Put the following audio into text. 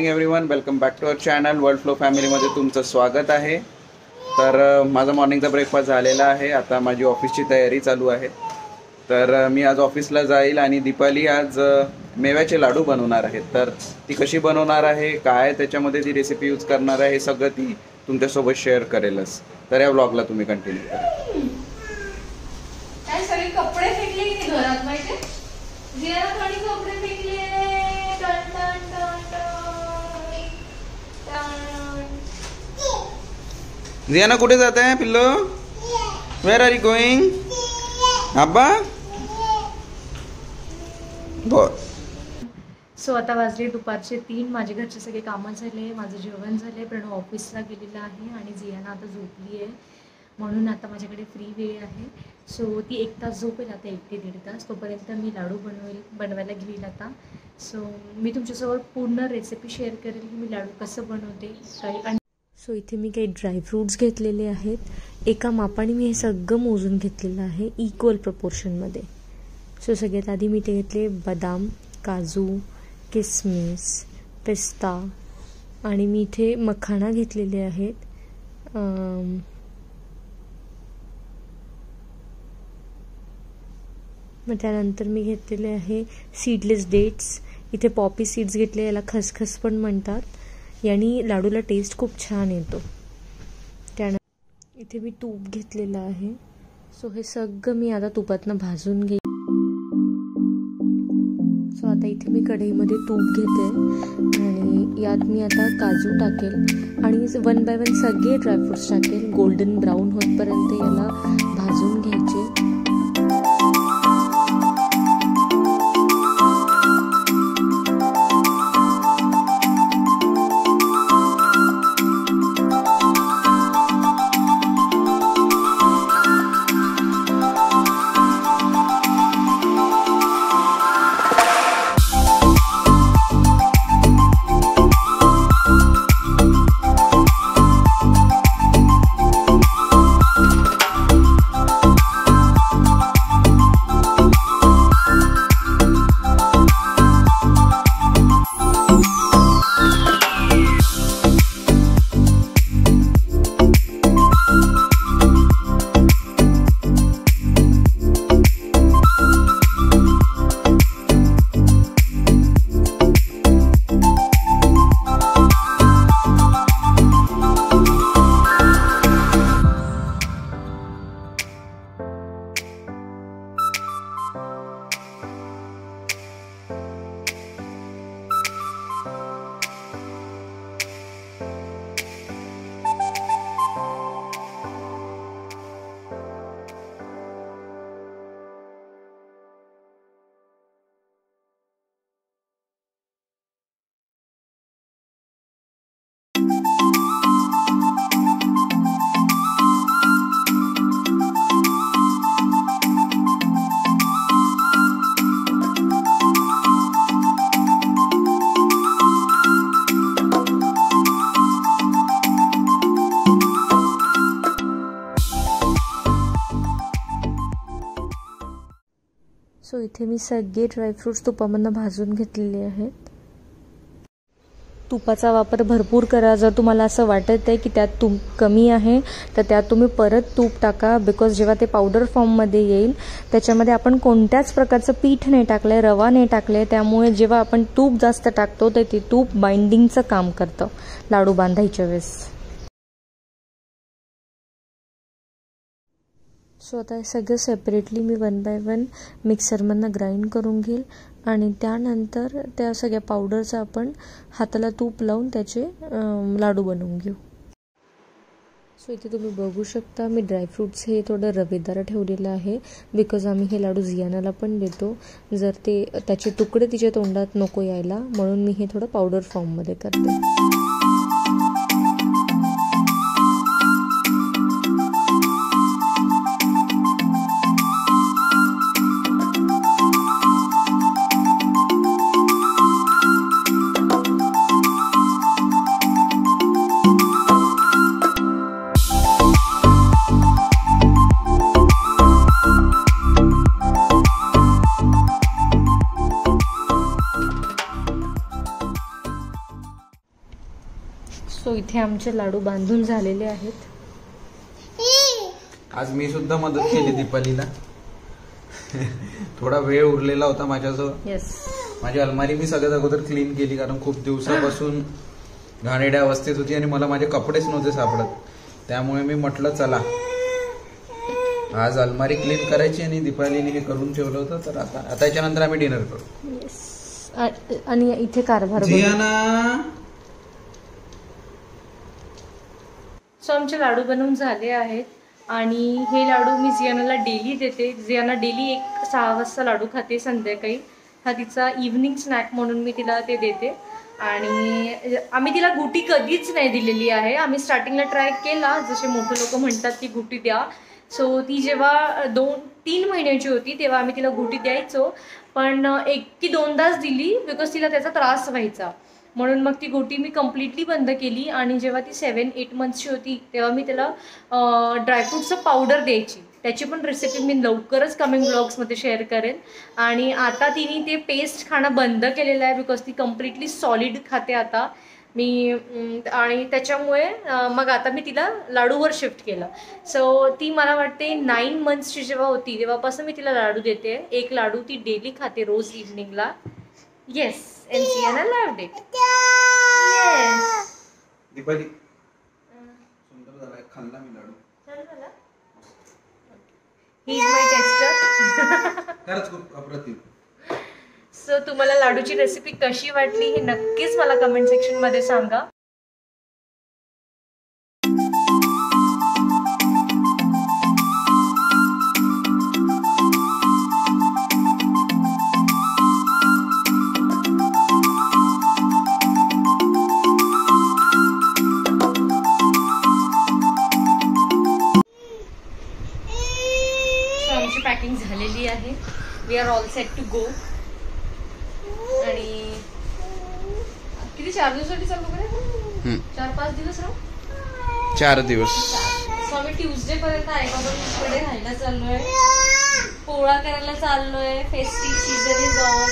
Morning everyone, welcome back to our channel world flow फॅमिलीमध्ये तुमचं स्वागत आहे। तर माझा मॉर्निंगचा ब्रेकफास्ट झालेला आहे। आता माझी ऑफिसची तयारी चालू आहे। तर मी आज ऑफिसला जाईल आणि दीपाली आज मेव्याचे लाडू बनवणार आहे। तर ती कशी बनवणार आहे, काय त्याच्यामध्ये ती रेसिपी यूज करणार आहे, हे सगळं ती तुमच्यासोबत शेअर करेलच। तर या व्लॉगला तुम्ही कंटिन्यू करा। काय सगळे कपडे फेकले की घरात माहिती जिया थोडी कपडे फेकले ton ton ton ton. Ziana कुठे जात आहे pillow? Where are you going? अब्बा बोल। सो आता वाजले दुपारचे 3। माझे घरचे सगळे कामं झाले, माझं जेवण झाले, प्रणव ऑफिसला गेलेला आहे आणि जियाना आता झोपली आहे, म्हणून आता माझ्याकडे फ्री वेळ आहे। सो ती 1 तास झोपेल आता, 1 ते 1.5 तास। तोपर्यंत मी लाडू बनवायला घेईल आता। सो मी तुमच्यासोबत पूर्ण रेसिपी शेअर करेल की मी लाडू कसं बनवते आणि सो इथे मी काही ड्रायफ्रूट्स घेतलेले आहेत। एका मापाने मी हे सगळं मोजून घेतलेलं आहे इक्वल प्रपोर्शनमध्ये। सो सगळ्यात आधी मी ते घेतले बदाम, काजू, किसमिस, पिस्ता आणि मी इथे मखाना घेतलेले आहेत। मग त्यानंतर मी घेतलेले आहे सीडलेस डेट्स। इथे पॉपी सीड्स घेतले, याला खसखस पण म्हणतात। यानी लाडूला टेस्ट खूप छान येतो। त्यानंतर इथे मी तूप घेतलेलं आहे। सो हे सगळं मी आता तुपातनं भाजून घेईन। सो आता इथे मी कढईमध्ये तूप घेते आणि यात मी आता काजू टाकेल आणि 1 बाय 1 सगळे ड्रायफ्रुट्स टाकेल। गोल्डन ब्राऊन होतपर्यंत याला भाजून घ्यायचे। सो इथे मी सगळे ड्रायफ्रुट्स तुपामधनं भाजून घेतलेले आहेत। तुपाचा वापर भरपूर करा। जर तुम्हाला असं वाटत आहे की त्यात तूप कमी आहे तर त्यात तुम्ही परत तूप टाका, बिकॉज जेव्हा ते पावडर फॉर्ममध्ये येईल त्याच्यामध्ये आपण कोणत्याच प्रकारचं पीठ नाही टाकलं आहे, रवा नाही टाकलं आहे, त्यामुळे जेव्हा आपण तूप जास्त टाकतो तर ते तूप बाइंडिंगचं काम करतं लाडू बांधायच्या वेळेस। सो आता हे सगळं सेपरेटली मी 1 बाय 1 मिक्सरमधनं ग्राइंड करून घेईल आणि त्यानंतर त्या सगळ्या पावडरचं आपण हाताला तूप लावून त्याचे लाडू बनवून घेऊ। सो इथे तुम्ही बघू शकता मी ड्रायफ्रूट्स हे थोडं रवेदार ठेवलेलं आहे, बिकॉज आम्ही हे लाडू जियानाला पण देतो। जर ते त्याचे तुकडे तिच्या तोंडात नको यायला, म्हणून मी हे थोडं पावडर फॉर्ममध्ये करते। सो इथे आमचे लाडू बांधून झालेले आहेत. आज मी सुद्धा मदत केली दीपालीला. थोडा वेळ उरलेला होता माझ्याजवळ. येस. माझी अलमारी मी सगळ्यात अगोदर क्लीन केली, कारण खूप दिवसापासून घाणेरड्या अवस्थेत होती आणि मला माझे कपडेच नव्हते सापडत. त्यामुळे मी म्हटलं चला आज अलमारी क्लीन करायची आणि दीपालीने हे करून ठेवलं होतं. तर आता याच्यानंतर आम्ही डिनर करू. येस. आणि इथे कारभार. सो आमचे लाडू बनवून झाले आहेत आणि हे लाडू मी जियानाला डेली देते. जियाना डेली 6 वाजता लाडू खाते संध्याकाळी. हा तिचा इव्हनिंग स्नॅक म्हणून मी तिला ते देते. आणि आम्ही तिला गुटी कधीच नाही दिलेली आहे. आम्ही स्टार्टिंगला ट्राय केला, जसे मोठे लोक म्हणतात की गुटी द्या. सो ती जेव्हा 2-3 महिन्याची होती तेव्हा आम्ही तिला गुटी द्यायचो, पण 1 की 2दाच दिली बिकॉज तिला त्याचा त्रास व्हायचा. म्हणून मग ती गोटी मी कम्प्लिटली बंद केली. आणि जेव्हा ती 7-8 मंथची होती तेव्हा मी त्याला ड्रायफ्रूटचं पावडर द्यायची. त्याची पण रेसिपी मी लवकरच कमिंग ब्लॉग्समध्ये शेअर करेन. आणि आता तिने ते पेस्ट खाणं बंद केलेलं आहे बिकॉज ती कम्प्लिटली सॉलिड खाते आता मी. आणि त्याच्यामुळे मग आता मी तिला लाडूवर शिफ्ट केलं. सो ती मला वाटते 9 मंथ्सची जेव्हा होती तेव्हापासून मी तिला लाडू देते. 1 लाडू ती डेली खाते रोज इव्हनिंगला. Yes. And Sienna loved it. Yes. Deepali सुंदर झालाय, खाल्ला मी लाडू. छान झाला. He is my tester. खरंच खूप अप्रतिम. सो तुम्हाला लाडूची रेसिपी कशी वाटली हे नक्कीच मला कमेंट सेक्शन मध्ये सांगा. पॅकिंग झालेली आहे. We are all set to go. आणि किती 4 दिवसासाठी चालू करेल? 4-5 दिवस राहू. 4 दिवस. सो आम्ही ट्यूजडे पर्यंत आईबाबांकडे राहायला चाललोय. पोळा करायला चाललोय. Festive season is on.